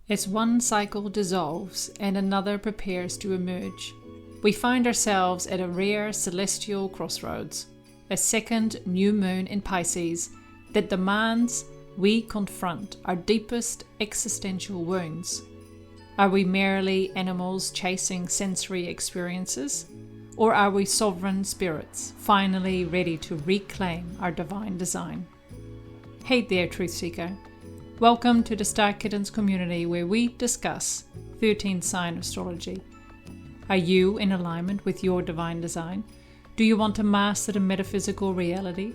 As one cycle dissolves and another prepares to emerge, we find ourselves at a rare celestial crossroads, a second new moon in Pisces that demands we confront our deepest existential wounds. Are we merely animals chasing sensory experiences, or are we sovereign spirits finally ready to reclaim our divine design? Hey there, Truth Seeker. Welcome to the Star Kittens community where we discuss 13 sign astrology. Are you in alignment with your divine design? Do you want to master the metaphysical reality?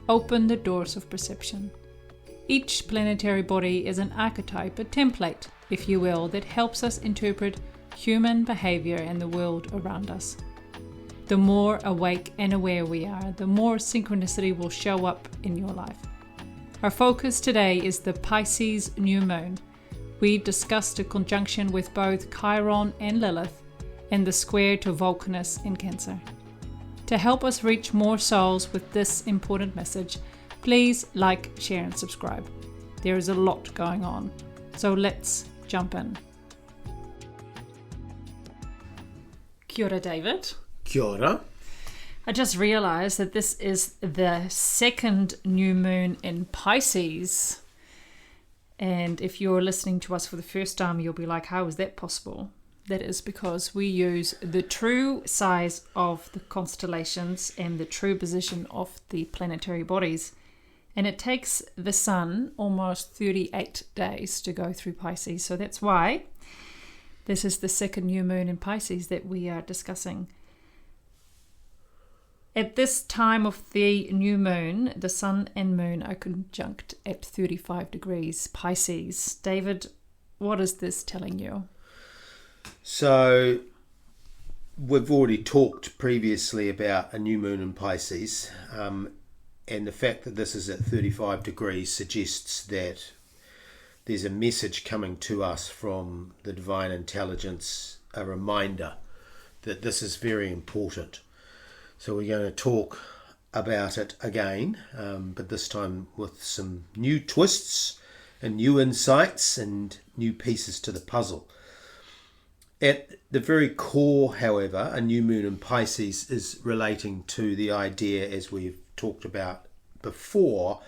Open the doors of perception. Each planetary body is an archetype, a template, if you will, that helps us interpret human behavior and the world around us. The more awake and aware we are, the more synchronicity will show up in your life. Our focus today is the Pisces new moon. We discussed a conjunction with both Chiron and Lilith and the square to Vulcanus in Cancer. To help us reach more souls with this important message, please like, share and subscribe. There is a lot going on, so let's jump in. Kia ora, David. Kia ora. I just realized that this is the second new moon in Pisces. And if you're listening to us for the first time, you'll be like, how is that possible? That is because we use the true size of the constellations and the true position of the planetary bodies. And it takes the sun almost 38 days to go through Pisces. So that's why this is the second new moon in Pisces that we are discussing. At this time of the new moon, the sun and moon are conjunct at 35 degrees Pisces. David, what is this telling you? So, we've already talked previously about a new moon in Pisces, and the fact that this is at 35 degrees suggests that there's a message coming to us from the divine intelligence, a reminder that this is very important. So we're going to talk about it again, but this time with some new twists and new insights and new pieces to the puzzle. At the very core, however, a new moon in Pisces is relating to the idea, as we've talked about before,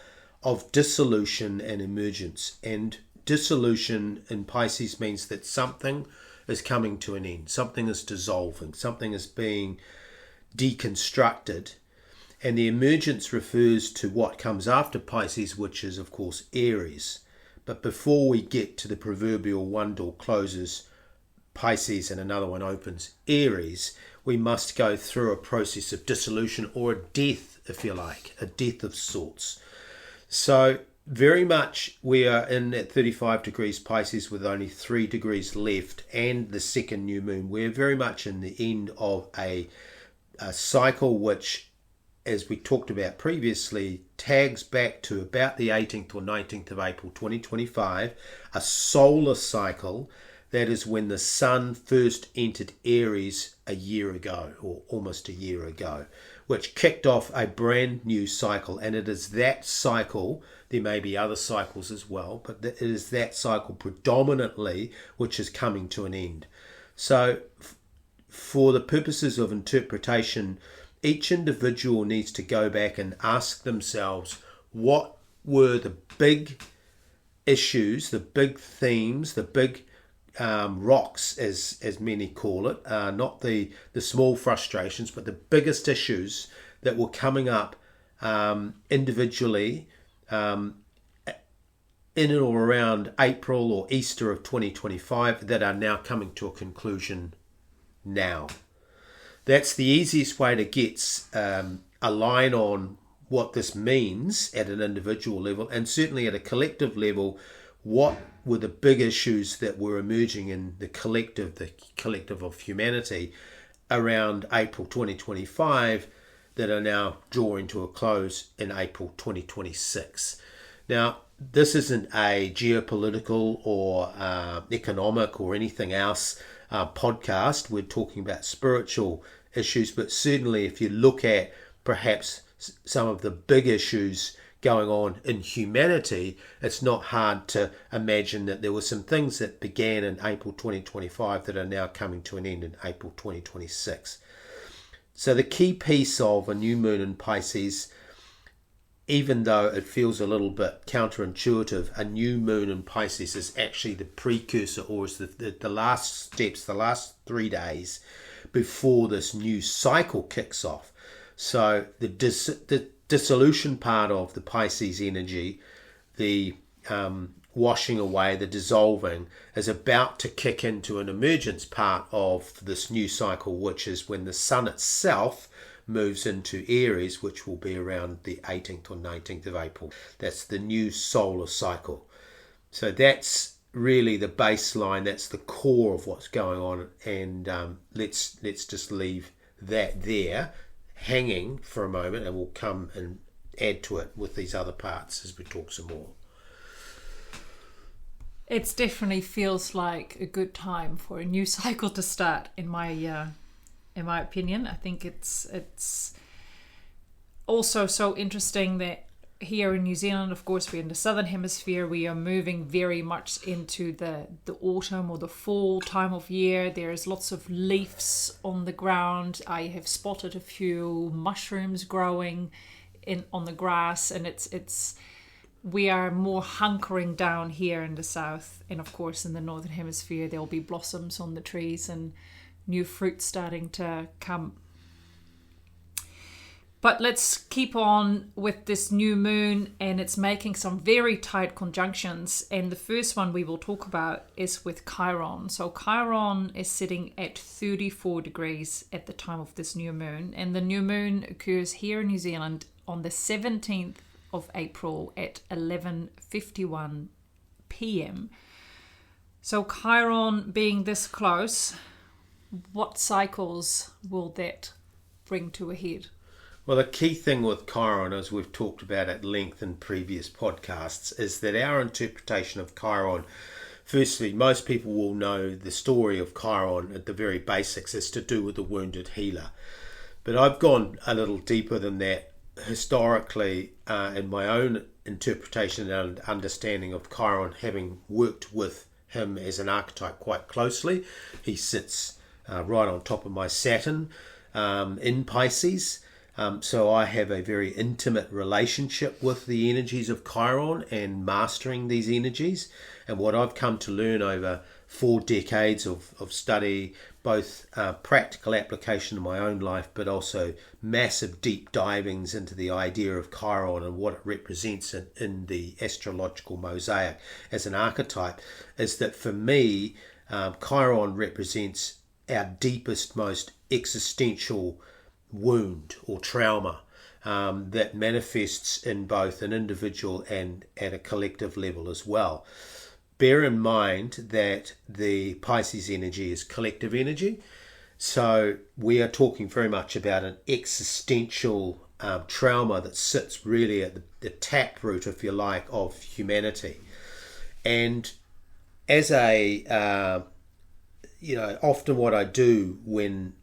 of dissolution and emergence. And dissolution in Pisces means that something is coming to an end, something is dissolving, something is being deconstructed, and the emergence refers to what comes after Pisces, which is of course Aries. But before we get to the proverbial one door closes Pisces and another one opens Aries, we must go through a process of dissolution, or a death, if you like, a death of sorts. So very much we are in at 35 degrees Pisces with only 3 degrees left and the second new moon. We're very much in the end of a cycle which, as we talked about previously, tags back to about the 18th or 19th of April 2025, a solar cycle. That is when the sun first entered Aries a year ago, or almost a year ago, which kicked off a brand new cycle. And it is that cycle, there may be other cycles as well, but it is that cycle predominantly which is coming to an end. So for the purposes of interpretation, each individual needs to go back and ask themselves, what were the big issues, the big themes, the big rocks, as many call it, not the small frustrations, but the biggest issues that were coming up individually in and around April or Easter of 2025 that are now coming to a conclusion now. That's the easiest way to get a line on what this means at an individual level, and certainly at a collective level. What were the big issues that were emerging in the collective of humanity around April 2025 that are now drawing to a close in April 2026? Now, this isn't a geopolitical or economic or anything else podcast. We're talking about spiritual issues, but certainly if you look at perhaps some of the big issues going on in humanity, it's not hard to imagine that there were some things that began in April 2025 that are now coming to an end in April 2026. So the key piece of a new moon in Pisces, even though it feels a little bit counterintuitive, a new moon in Pisces is actually the precursor, or is the last steps, the last 3 days before this new cycle kicks off. So the dissolution part of the Pisces energy, the washing away, the dissolving, is about to kick into an emergence part of this new cycle, which is when the sun itself moves into Aries, which will be around the 18th or 19th of April. That's the new solar cycle. So that's really the baseline, that's the core of what's going on, and let's just leave that there hanging for a moment, and we'll come and add to it with these other parts as we talk some more. It definitely feels like a good time for a new cycle to start, in my opinion. I think it's also so interesting that here in New Zealand, of course, we're in the southern hemisphere, we are moving very much into the autumn or the fall time of year. There's lots of leaves on the ground. I have spotted a few mushrooms growing on the grass, and it's we are more hunkering down here in the south, and of course in the northern hemisphere there'll be blossoms on the trees and new fruit starting to come. But let's keep on with this new moon, and it's making some very tight conjunctions. And the first one we will talk about is with Chiron. So Chiron is sitting at 34 degrees at the time of this new moon. And the new moon occurs here in New Zealand on the 17th of April at 11:51 p.m. So Chiron being this close, what cycles will that bring to a head? Well, the key thing with Chiron, as we've talked about at length in previous podcasts, is that our interpretation of Chiron, firstly, most people will know the story of Chiron at the very basics, is to do with the wounded healer. But I've gone a little deeper than that historically in my own interpretation and understanding of Chiron, having worked with him as an archetype quite closely. He sits right on top of my Saturn in Pisces. So I have a very intimate relationship with the energies of Chiron and mastering these energies. And what I've come to learn over 4 decades of study, both practical application in my own life, but also massive deep divings into the idea of Chiron and what it represents in the astrological mosaic as an archetype, is that for me, Chiron represents our deepest, most existential wound or trauma that manifests in both an individual and at a collective level as well. Bear in mind that the Pisces energy is collective energy, so we are talking very much about an existential trauma that sits really at the taproot, if you like, of humanity. And as often what I do when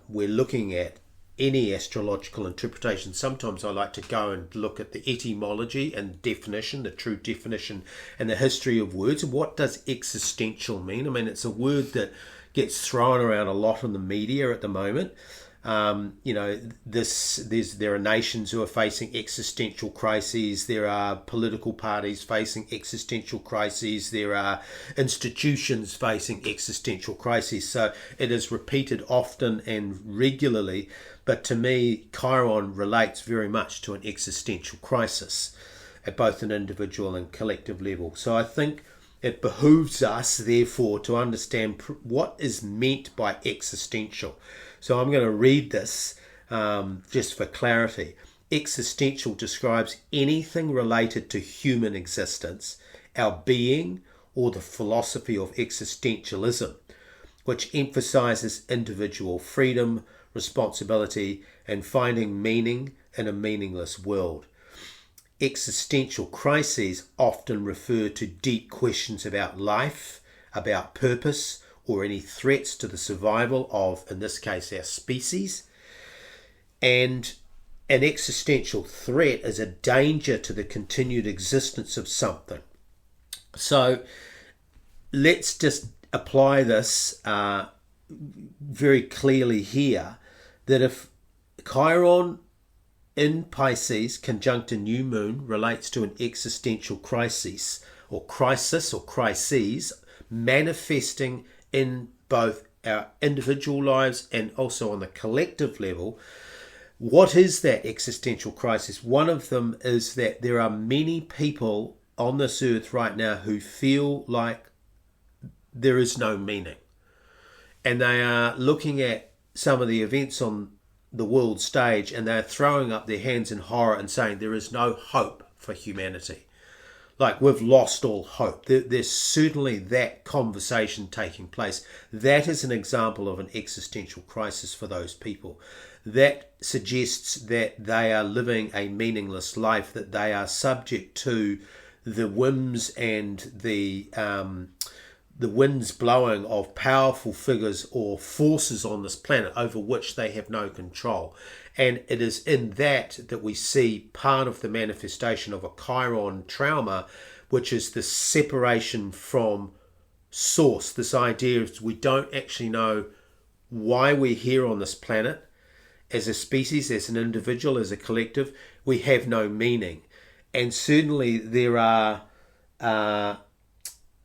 we're looking at any astrological interpretation, sometimes I like to go and look at the etymology and definition, the true definition, and the history of words. And what does existential mean? I mean, it's a word that gets thrown around a lot in the media at the moment. There are nations who are facing existential crises. There are political parties facing existential crises. There are institutions facing existential crises. So it is repeated often and regularly. But to me, Chiron relates very much to an existential crisis at both an individual and collective level. So I think it behooves us, therefore, to understand what is meant by existential. So I'm going to read this just for clarity. Existential describes anything related to human existence, our being, or the philosophy of existentialism, which emphasizes individual freedom, responsibility, and finding meaning in a meaningless world. Existential crises often refer to deep questions about life, about purpose, or any threats to the survival of, in this case, our species. And an existential threat is a danger to the continued existence of something. So let's just apply this very clearly here, that if Chiron in Pisces conjunct a new moon relates to an existential crisis or crises manifesting in both our individual lives and also on the collective level, what is that existential crisis? One of them is that there are many people on this earth right now who feel like there is no meaning. And they are looking at some of the events on the world stage and they're throwing up their hands in horror and saying there is no hope for humanity. Like, we've lost all hope. There's certainly that conversation taking place. That is an example of an existential crisis for those people. That suggests that they are living a meaningless life, that they are subject to the whims and the winds blowing of powerful figures or forces on this planet over which they have no control. And it is in that we see part of the manifestation of a Chiron trauma, which is the separation from source. This idea of we don't actually know why we're here on this planet. As a species, as an individual, as a collective, we have no meaning. And certainly there are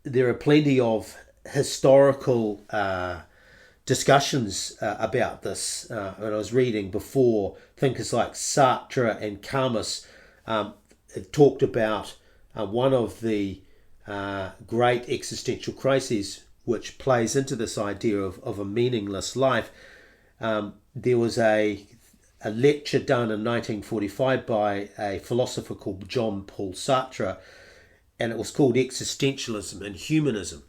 plenty of historical discussions about this. And I was reading before, thinkers like Sartre and Camus talked about one of the great existential crises which plays into this idea of a meaningless life. There was a lecture done in 1945 by a philosopher called John Paul Sartre, and it was called Existentialism and Humanism.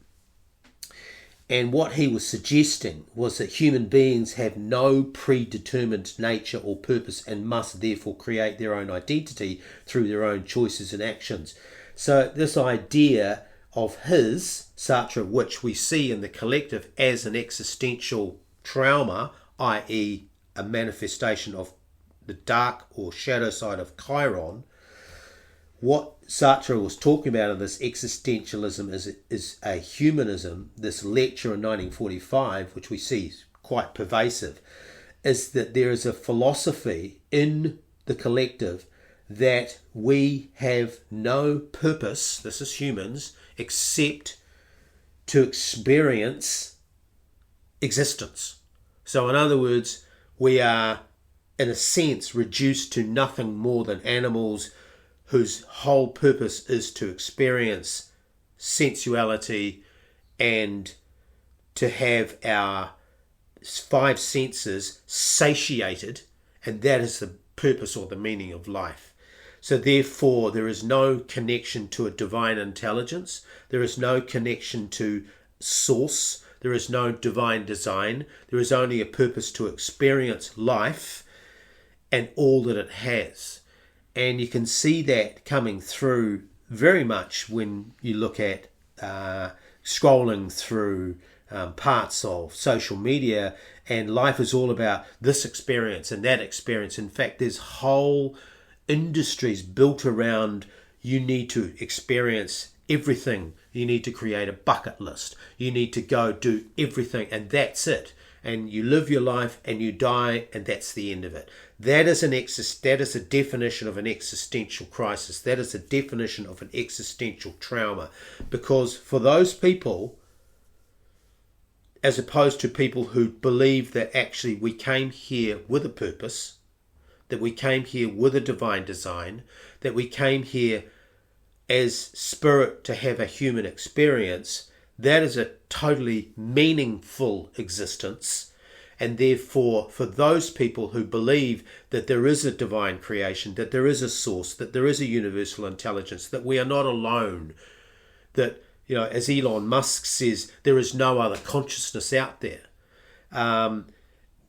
And what he was suggesting was that human beings have no predetermined nature or purpose and must therefore create their own identity through their own choices and actions. So this idea of Sartre, which we see in the collective as an existential trauma, i.e. a manifestation of the dark or shadow side of Chiron, what Sartre was talking about in this existentialism is a humanism. This lecture in 1945, which we see is quite pervasive, is that there is a philosophy in the collective that we have no purpose, this is humans, except to experience existence. So in other words, we are in a sense reduced to nothing more than animals whose whole purpose is to experience sensuality and to have our five senses satiated, and that is the purpose or the meaning of life. So therefore there is no connection to a divine intelligence, there is no connection to source, there is no divine design, there is only a purpose to experience life and all that it has. And you can see that coming through very much when you look at scrolling through parts of social media, and life is all about this experience and that experience. In fact, there's whole industries built around you need to experience everything. You need to create a bucket list. You need to go do everything, and that's it. And you live your life and you die, and that's the end of it. That is a definition of an existential crisis. That is a definition of an existential trauma. Because for those people, as opposed to people who believe that actually we came here with a purpose, that we came here with a divine design, that we came here as spirit to have a human experience, that is a totally meaningful existence. And therefore, for those people who believe that there is a divine creation, that there is a source, that there is a universal intelligence, that we are not alone, that, you know, as Elon Musk says, there is no other consciousness out there.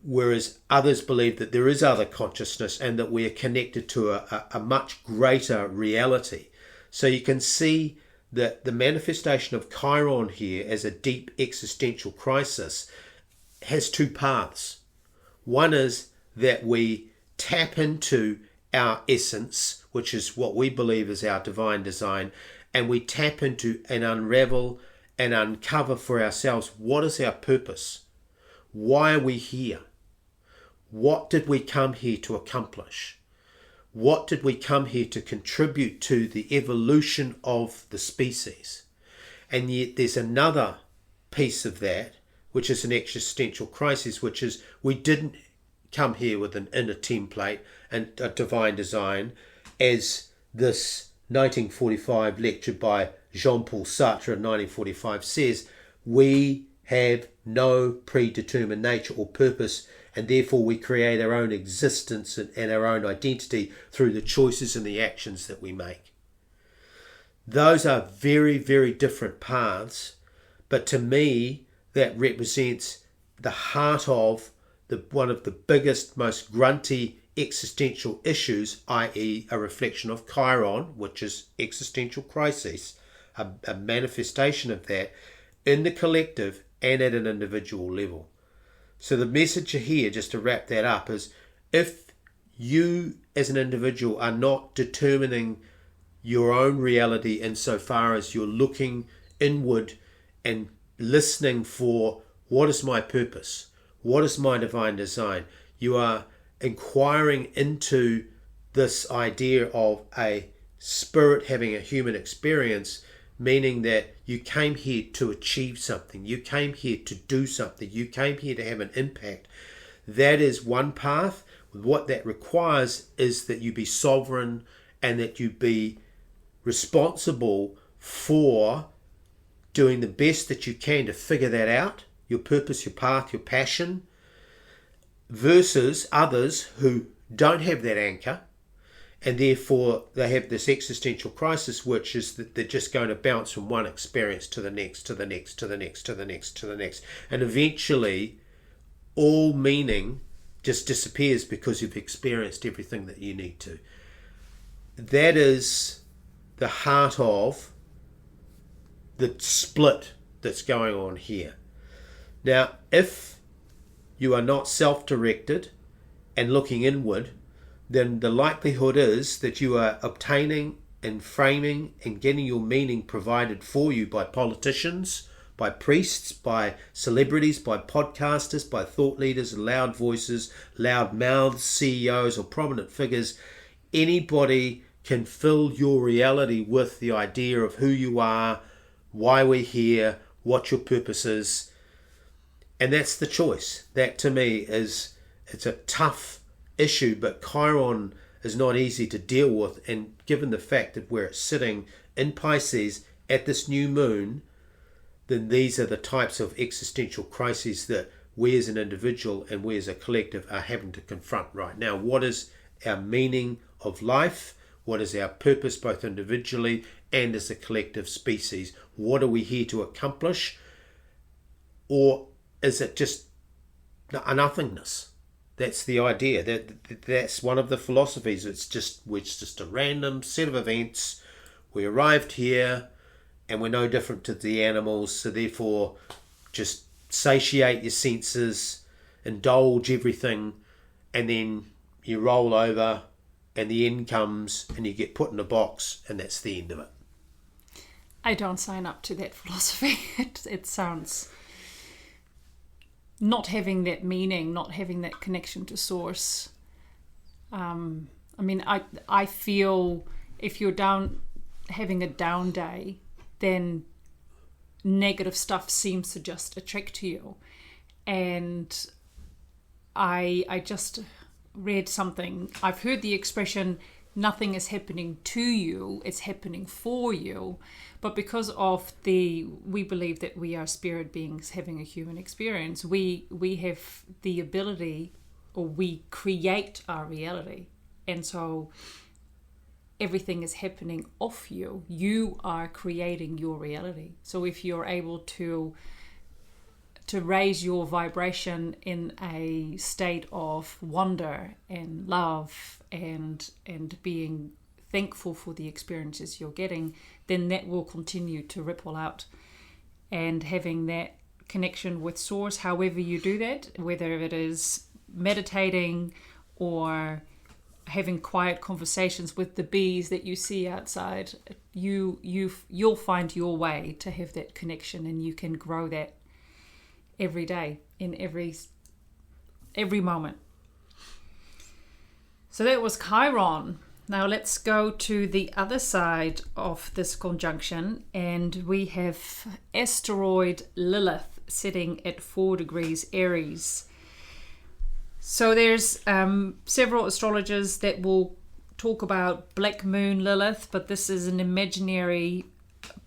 Whereas others believe that there is other consciousness and that we are connected to a much greater reality. So you can see that the manifestation of Chiron here as a deep existential crisis has two paths. One is that we tap into our essence, which is what we believe is our divine design, and we tap into and unravel and uncover for ourselves what is our purpose. Why are we here? What did we come here to accomplish? What did we come here to contribute to the evolution of the species? And yet there's another piece of that, which is an existential crisis, which is we didn't come here with an inner template and a divine design, as this 1945 lecture by Jean-Paul Sartre in 1945 says. We have no predetermined nature or purpose, and therefore we create our own existence and our own identity through the choices and the actions that we make. Those are very, very different paths, but to me that represents the heart of one of the biggest, most grunty existential issues, i.e. a reflection of Chiron, which is existential crisis, a manifestation of that in the collective and at an individual level. So the message here, just to wrap that up, is if you as an individual are not determining your own reality insofar as you're looking inward and listening for what is my purpose, what is my divine design, you are inquiring into this idea of a spirit having a human experience, meaning that you came here to achieve something, you came here to do something, you came here to have an impact. That is one path. What that requires is that you be sovereign and that you be responsible for doing the best that you can to figure that out, your purpose, your path, your passion, versus others who don't have that anchor, and therefore they have this existential crisis, which is that they're just going to bounce from one experience to the next, to the next, to the next, to the next, to the next. And eventually all meaning just disappears because you've experienced everything that you need to. That is the heart of the split that's going on here. Now, if you are not self-directed and looking inward, then the likelihood is that you are obtaining and framing and getting your meaning provided for you by politicians, by priests, by celebrities, by podcasters, by thought leaders, loud voices, loud mouths, CEOs or prominent figures. Anybody can fill your reality with the idea of who you are, why we're here, what your purpose is. And that's the choice. That to me it's a tough issue, but Chiron is not easy to deal with, and given the fact that where it's sitting in Pisces at this new moon, then these are the types of existential crises that we as an individual and we as a collective are having to confront right now. What is our meaning of life? What is our purpose, both individually and as a collective species? What are we here to accomplish? Or is it just a nothingness? That's the idea. That's one of the philosophies. It's just a random set of events. We arrived here and we're no different to the animals, so therefore just satiate your senses, indulge everything, and then you roll over and the end comes and you get put in a box and that's the end of it. I don't sign up to that philosophy. It sounds... not having that meaning, not having that connection to source. I feel if you're having a down day, then negative stuff seems to just attract you. And I just read something. I've heard the expression, nothing is happening to you, it's happening for you. But because of we believe that we are spirit beings having a human experience, we have the ability, or we create our reality. And so everything is happening off you. You are creating your reality. So if you're able to raise your vibration in a state of wonder and love and being thankful for the experiences you're getting, then that will continue to ripple out. And having that connection with source, however you do that, whether it is meditating or having quiet conversations with the bees that you see outside, you'll find your way to have that connection, and you can grow that every day, in every moment. So that was Chiron. Now let's go to the other side of this conjunction, and we have asteroid Lilith sitting at 4 degrees Aries. So there's several astrologers that will talk about Black Moon Lilith, but this is an imaginary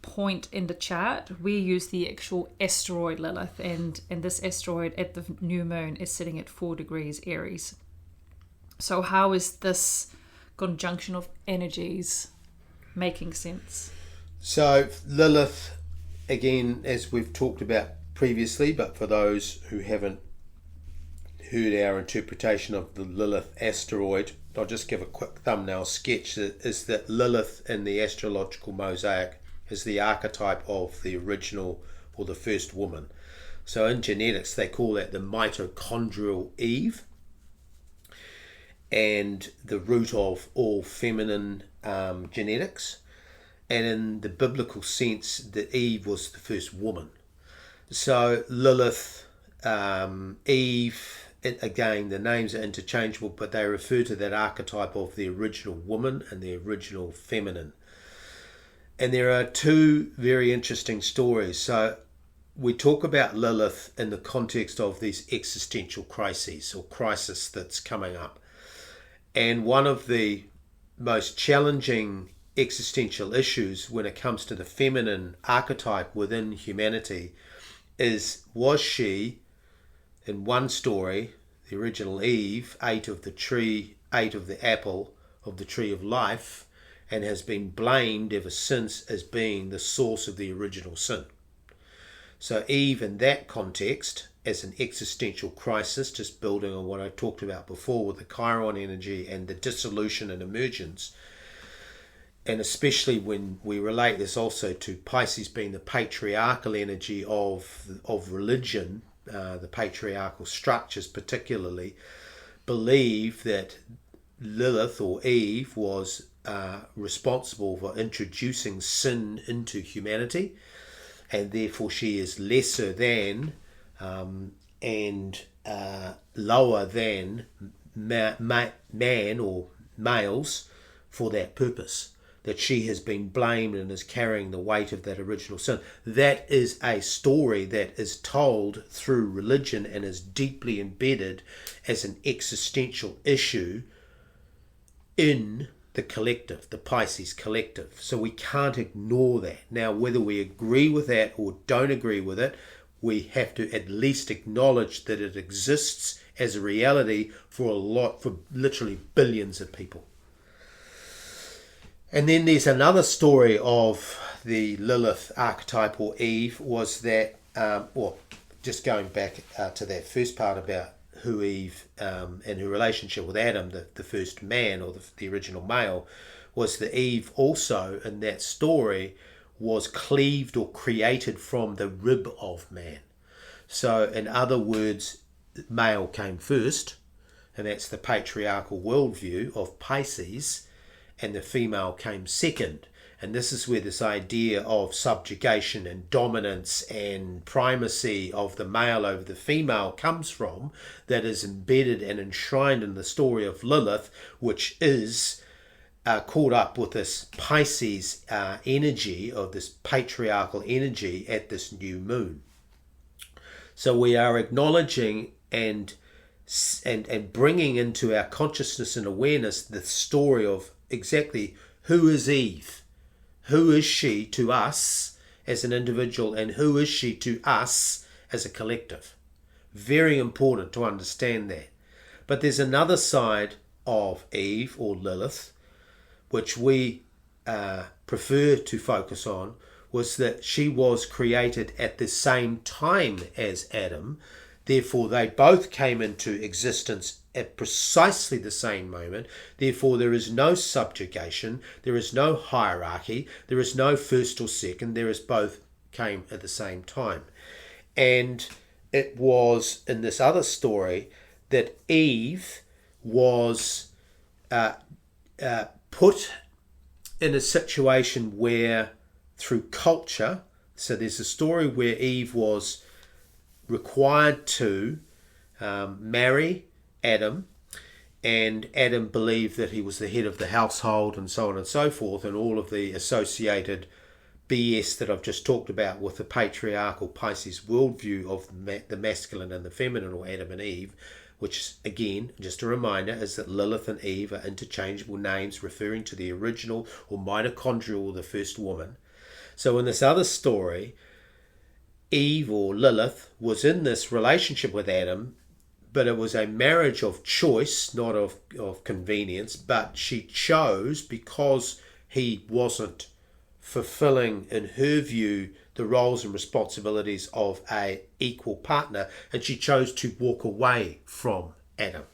point in the chart. We use the actual asteroid Lilith, and this asteroid at the new moon is sitting at 4 degrees Aries. So how is this conjunction of energies making sense? So Lilith, again, as we've talked about previously, but for those who haven't heard our interpretation of the Lilith asteroid, I'll just give a quick thumbnail sketch. Is that Lilith in the astrological mosaic is the archetype of the original, or the first woman. So in genetics they call that the mitochondrial Eve, and the root of all feminine genetics. And in the biblical sense, that Eve was the first woman. So Lilith, Eve, again, the names are interchangeable, but they refer to that archetype of the original woman and the original feminine. And there are two very interesting stories. So we talk about Lilith in the context of these existential crises, or crisis that's coming up. And one of the most challenging existential issues when it comes to the feminine archetype within humanity is, was she, in one story, the original Eve, ate of the apple of the tree of life, and has been blamed ever since as being the source of the original sin. So Eve, in that context, as an existential crisis, just building on what I talked about before with the Chiron energy and the dissolution and emergence, and especially when we relate this also to Pisces being the patriarchal energy of religion, the patriarchal structures particularly, believe that Lilith, or Eve, was responsible for introducing sin into humanity, and therefore she is lesser than and lower than man or males for that purpose, that she has been blamed and is carrying the weight of that original sin. That is a story that is told through religion and is deeply embedded as an existential issue in the collective, the Pisces collective. So we can't ignore that. Now, whether we agree with that or don't agree with it, we have to at least acknowledge that it exists as a reality for literally billions of people. And then there's another story of the Lilith archetype, or Eve, was that, just going back to that first part about who Eve and her relationship with Adam, the first man, or the original male, was that Eve also in that story was cleaved or created from the rib of man. So in other words, male came first, and that's the patriarchal worldview of Pisces, and the female came second. And this is where this idea of subjugation and dominance and primacy of the male over the female comes from, that is embedded and enshrined in the story of Lilith, which is caught up with this Pisces energy, of this patriarchal energy at this new moon. So we are acknowledging and bringing into our consciousness and awareness the story of exactly who is Eve, who is she to us as an individual, and who is she to us as a collective. Very important to understand that. But there's another side of Eve, or Lilith, which we prefer to focus on, was that she was created at the same time as Adam. Therefore, they both came into existence at precisely the same moment. Therefore, there is no subjugation, there is no hierarchy, there is no first or second, there is both came at the same time. And it was in this other story that Eve was put in a situation where, through culture, so there's a story where Eve was required to marry Adam, and Adam believed that he was the head of the household and so on and so forth, and all of the associated BS that I've just talked about with the patriarchal Pisces worldview of the masculine and the feminine, or Adam and Eve, which, again, just a reminder, is that Lilith and Eve are interchangeable names referring to the original or mitochondrial or the first woman. So in this other story, Eve, or Lilith, was in this relationship with Adam, but it was a marriage of choice, not of convenience, but she chose, because he wasn't fulfilling, in her view, the roles and responsibilities of a equal partner, and she chose to walk away from Adam.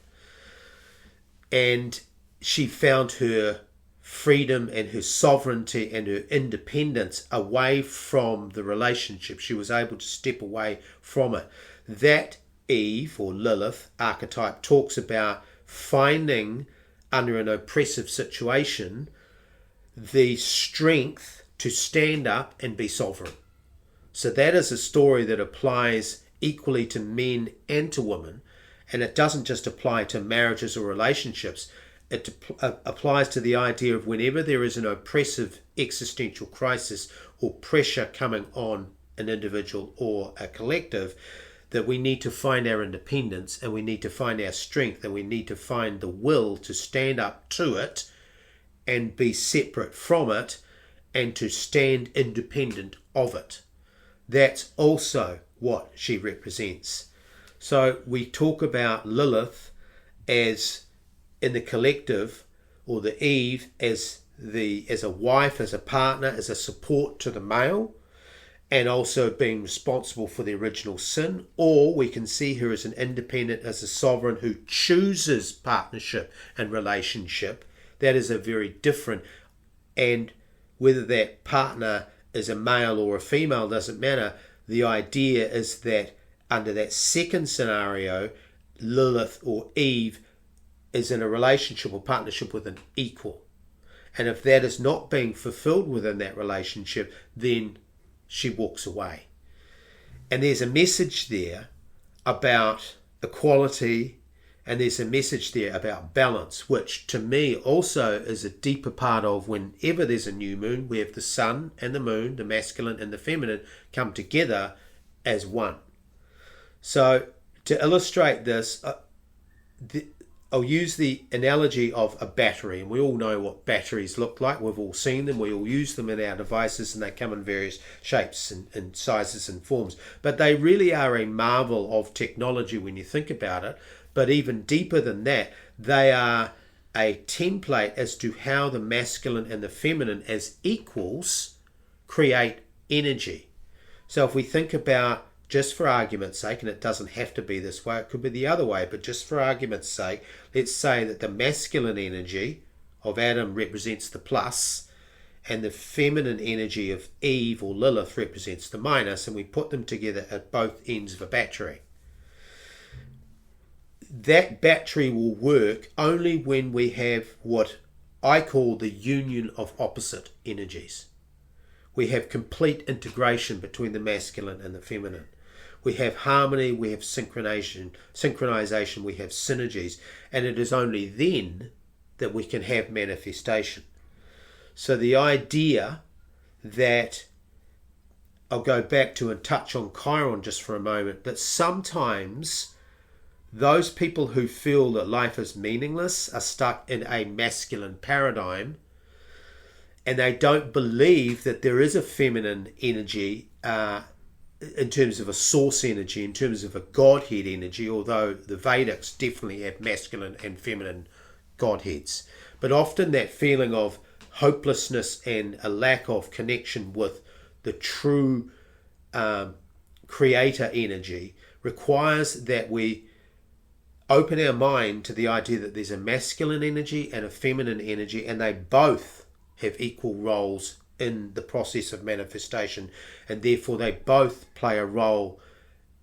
And she found her freedom and her sovereignty and her independence away from the relationship. She was able to step away from it. That Eve, or Lilith archetype, talks about finding, under an oppressive situation, the strength to stand up and be sovereign. So that is a story that applies equally to men and to women, and it doesn't just apply to marriages or relationships. It applies to the idea of whenever there is an oppressive existential crisis or pressure coming on an individual or a collective, that we need to find our independence, and we need to find our strength, and we need to find the will to stand up to it and be separate from it, and to stand independent of it. That's also what she represents. So we talk about Lilith as, in the collective, or the Eve as a wife, as a partner, as a support to the male, and also being responsible for the original sin. Or we can see her as an independent, as a sovereign who chooses partnership and relationship. That is a very different, and whether that partner is a male or a female doesn't matter. The idea is that under that second scenario, Lilith, or Eve, is in a relationship or partnership with an equal. And if that is not being fulfilled within that relationship, then she walks away. And there's a message there about equality, and there's a message there about balance, which to me also is a deeper part of whenever there's a new moon, we have the sun and the moon, the masculine and the feminine, come together as one. So to illustrate this, I'll use the analogy of a battery, and we all know what batteries look like. We've all seen them. We all use them in our devices, and they come in various shapes and sizes and forms. But they really are a marvel of technology when you think about it. But even deeper than that, they are a template as to how the masculine and the feminine as equals create energy. So if we think about, just for argument's sake, and it doesn't have to be this way, it could be the other way, but just for argument's sake, let's say that the masculine energy of Adam represents the plus, and the feminine energy of Eve, or Lilith, represents the minus, and we put them together at both ends of a battery. That battery will work only when we have what I call the union of opposite energies. We have complete integration between the masculine and the feminine. We have harmony, we have synchronization, we have synergies, and it is only then that we can have manifestation. So the idea that, I'll go back to and touch on Chiron just for a moment, that sometimes those people who feel that life is meaningless are stuck in a masculine paradigm, and they don't believe that there is a feminine energy in terms of a source energy, in terms of a Godhead energy, although the Vedics definitely have masculine and feminine Godheads. But often that feeling of hopelessness and a lack of connection with the true creator energy requires that we open our mind to the idea that there's a masculine energy and a feminine energy, and they both have equal roles in the process of manifestation, and therefore they both play a role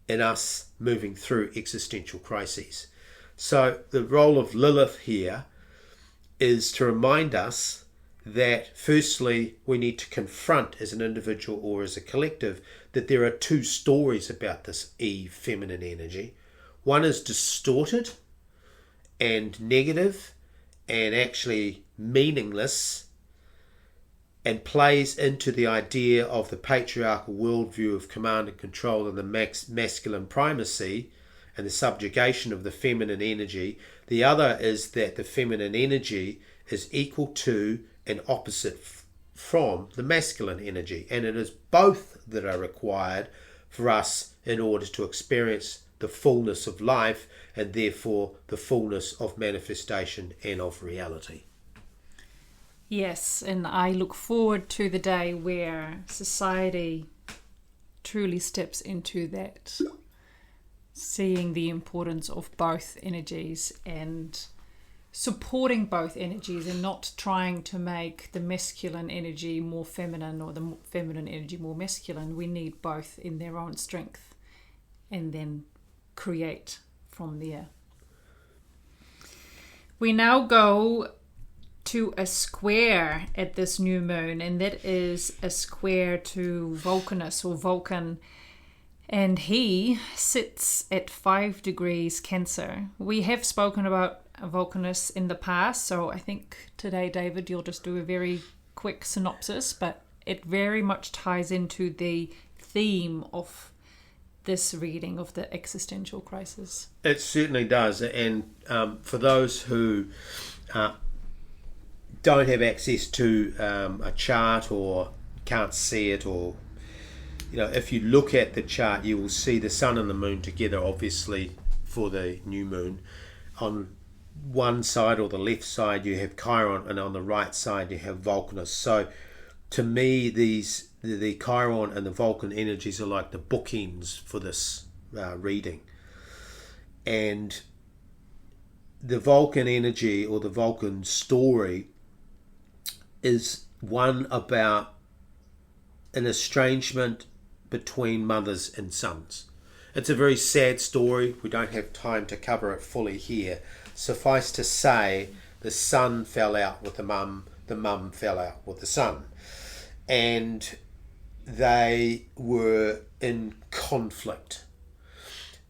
in us moving through existential crises. So the role of Lilith here is to remind us that firstly we need to confront as an individual or as a collective that there are two stories about this Eve feminine energy. One is distorted and negative and actually meaningless and plays into the idea of the patriarchal worldview of command and control and the masculine primacy and the subjugation of the feminine energy. The other is that the feminine energy is equal to and opposite from the masculine energy, and it is both that are required for us in order to experience the fullness of life and therefore the fullness of manifestation and of reality. Yes, and I look forward to the day where society truly steps into that, seeing the importance of both energies and supporting both energies and not trying to make the masculine energy more feminine or the feminine energy more masculine. We need both in their own strength and then create from there. We now go to a square at this new moon, and that is a square to Vulcanus or Vulcan, and he sits at 5 degrees Cancer. We have spoken about Vulcanus in the past, so I think today, David, you'll just do a very quick synopsis, but it very much ties into the theme of this reading of the existential crisis. It certainly does, and for those who don't have access to a chart or can't see it, or if you look at the chart, you will see the sun and the moon together, obviously, for the new moon. On one side or the left side you have Chiron, and on the right side you have Vulcanus. So to me, the Chiron and the Vulcan energies are like the bookends for this reading. And the Vulcan energy or the Vulcan story is one about an estrangement between mothers and sons. It's a very sad story. We don't have time to cover it fully here. Suffice to say, the son fell out with the mum fell out with the son. And they were in conflict.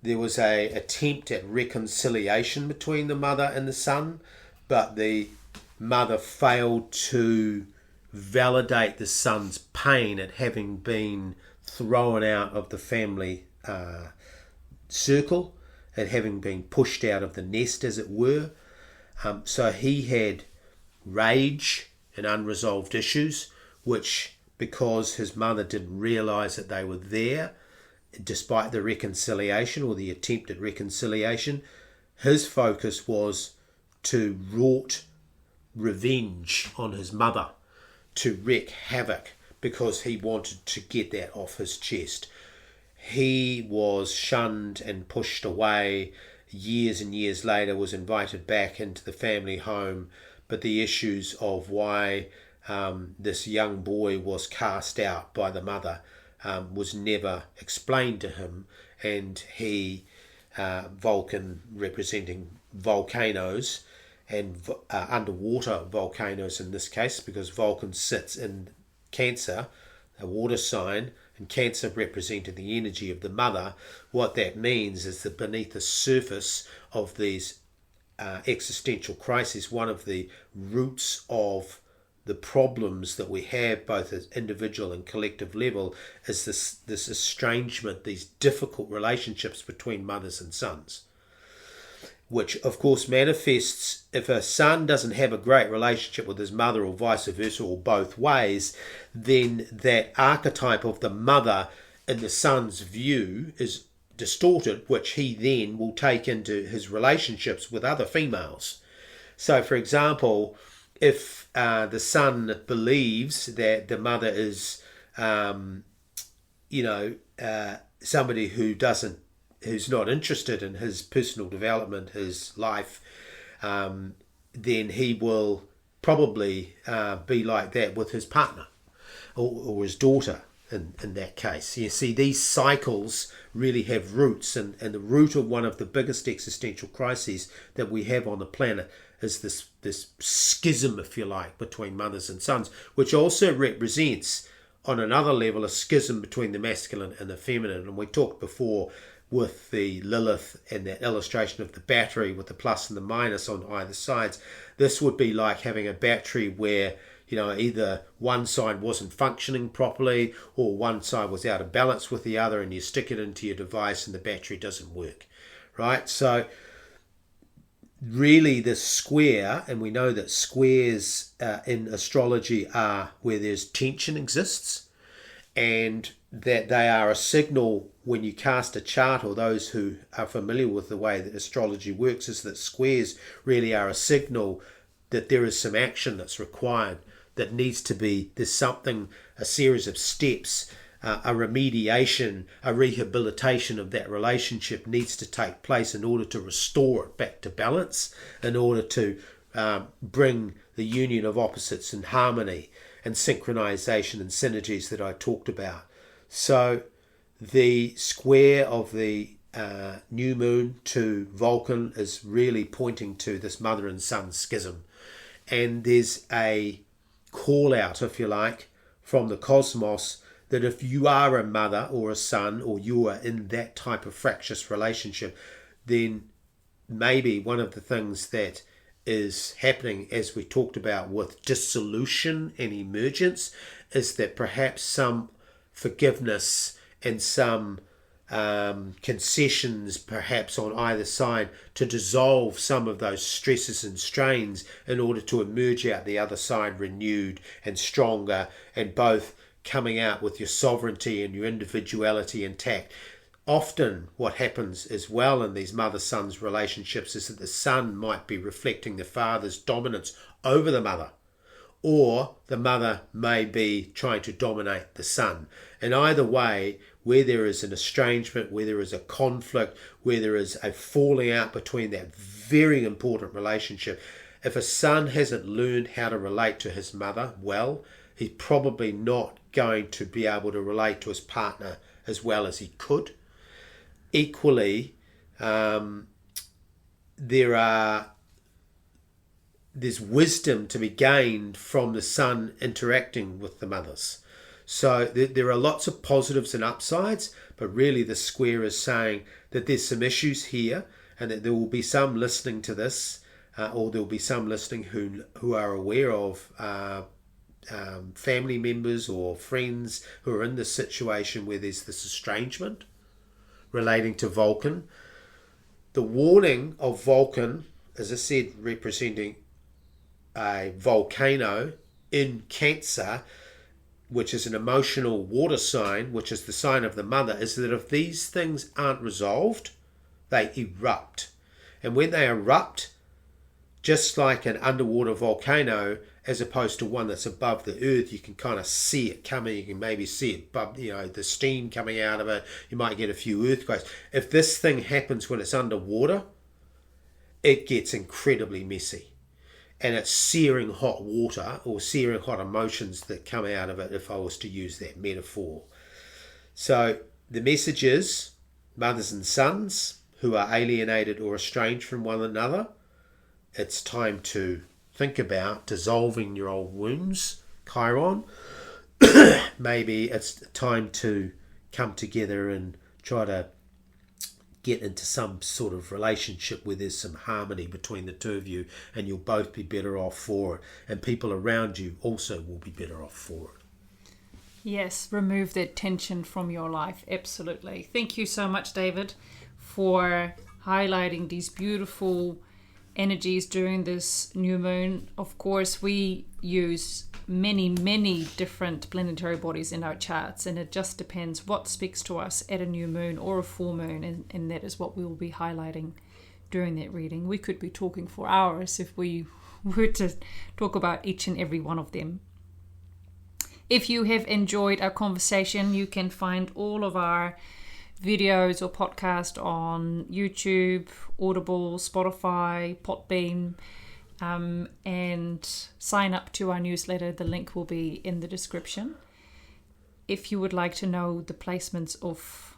There was an attempt at reconciliation between the mother and the son, but the mother failed to validate the son's pain at having been thrown out of the family circle, at having been pushed out of the nest, as it were. So he had rage and unresolved issues, which, because his mother didn't realise that they were there, despite the reconciliation or the attempt at reconciliation, his focus was to wrought revenge on his mother, to wreak havoc, because he wanted to get that off his chest. He was shunned and pushed away. Years and years later was invited back into the family home, but the issues of why this young boy was cast out by the mother was never explained to him, and he, Vulcan representing volcanoes, and underwater volcanoes in this case, because Vulcan sits in Cancer, a water sign, and Cancer representing the energy of the mother. What that means is that beneath the surface of these existential crises, one of the roots of the problems that we have, both at individual and collective level, is this estrangement, these difficult relationships between mothers and sons, which of course manifests if a son doesn't have a great relationship with his mother, or vice versa, or both ways. Then that archetype of the mother in the son's view is distorted, which he then will take into his relationships with other females. So for example, if the son believes that the mother is somebody who's not interested in his personal development, his life, then he will probably be like that with his partner or his daughter. in that case. You see, these cycles really have roots, and the root of one of the biggest existential crises that we have on the planet is this schism, if you like, between mothers and sons, which also represents, on another level, a schism between the masculine and the feminine. And we talked before with the Lilith and that illustration of the battery with the plus and the minus on either sides. This would be like having a battery where, you know, either one side wasn't functioning properly or one side was out of balance with the other, and you stick it into your device and the battery doesn't work, right? So really this square, and we know that squares in astrology are where there's tension exists, and that they are a signal when you cast a chart, or those who are familiar with the way that astrology works, is that squares really are a signal that there is some action that's required, that needs to be, there's something, a series of steps, a remediation, a rehabilitation of that relationship needs to take place in order to restore it back to balance, in order to bring the union of opposites in harmony and synchronization and synergies that I talked about. So the square of the new moon to Vulcan is really pointing to this mother and son schism. And there's a call out, if you like, from the cosmos that if you are a mother or a son, or you are in that type of fractious relationship, then maybe one of the things that is happening, as we talked about with dissolution and emergence, is that perhaps some forgiveness and some concessions perhaps on either side to dissolve some of those stresses and strains in order to emerge out the other side renewed and stronger, and both coming out with your sovereignty and your individuality intact. Often what happens as well in these mother-sons relationships is that the son might be reflecting the father's dominance over the mother, or the mother may be trying to dominate the son. And either way, where there is an estrangement, where there is a conflict, where there is a falling out between that very important relationship, if a son hasn't learned how to relate to his mother well, he's probably not going to be able to relate to his partner as well as he could. Equally, there's wisdom to be gained from the son interacting with the mothers. So there are lots of positives and upsides, but really the square is saying that there's some issues here, and that there will be some listening to this, or there will be some listening who are aware of family members or friends who are in this situation where there's this estrangement relating to Vulcan. The warning of Vulcan, as I said, representing a volcano in Cancer, which is an emotional water sign, which is the sign of the mother, is that if these things aren't resolved, they erupt. And when they erupt, just like an underwater volcano, as opposed to one that's above the earth, you can kind of see it coming. You can maybe see it, the steam coming out of it. You might get a few earthquakes. If this thing happens when it's underwater, it gets incredibly messy. And it's searing hot water, or searing hot emotions that come out of it, if I was to use that metaphor. So the message is, mothers and sons who are alienated or estranged from one another, it's time to think about dissolving your old wounds, Chiron. Maybe it's time to come together and try to get into some sort of relationship where there's some harmony between the two of you, and you'll both be better off for it, and people around you also will be better off for it. Yes, remove that tension from your life. Absolutely. Thank you so much, David, for highlighting these beautiful energies during this new moon. Of course, we use many different planetary bodies in our charts, and it just depends what speaks to us at a new moon or a full moon, and that is what we will be highlighting during that reading. We could be talking for hours if we were to talk about each and every one of them. If you have enjoyed our conversation, you can find all of our videos or podcast on YouTube, Audible, Spotify, Podbean, and sign up to our newsletter. The link will be in the description. if you would like to know the placements of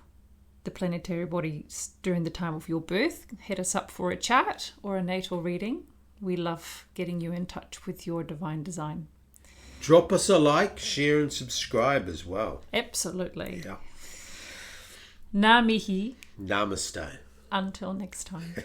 the planetary bodies during the time of your birth, hit us up for a chat or a natal reading. We love getting you in touch with your divine design. Drop us a like, share and subscribe as well. Absolutely. Yeah. Ngā mihi. Namaste. Until next time.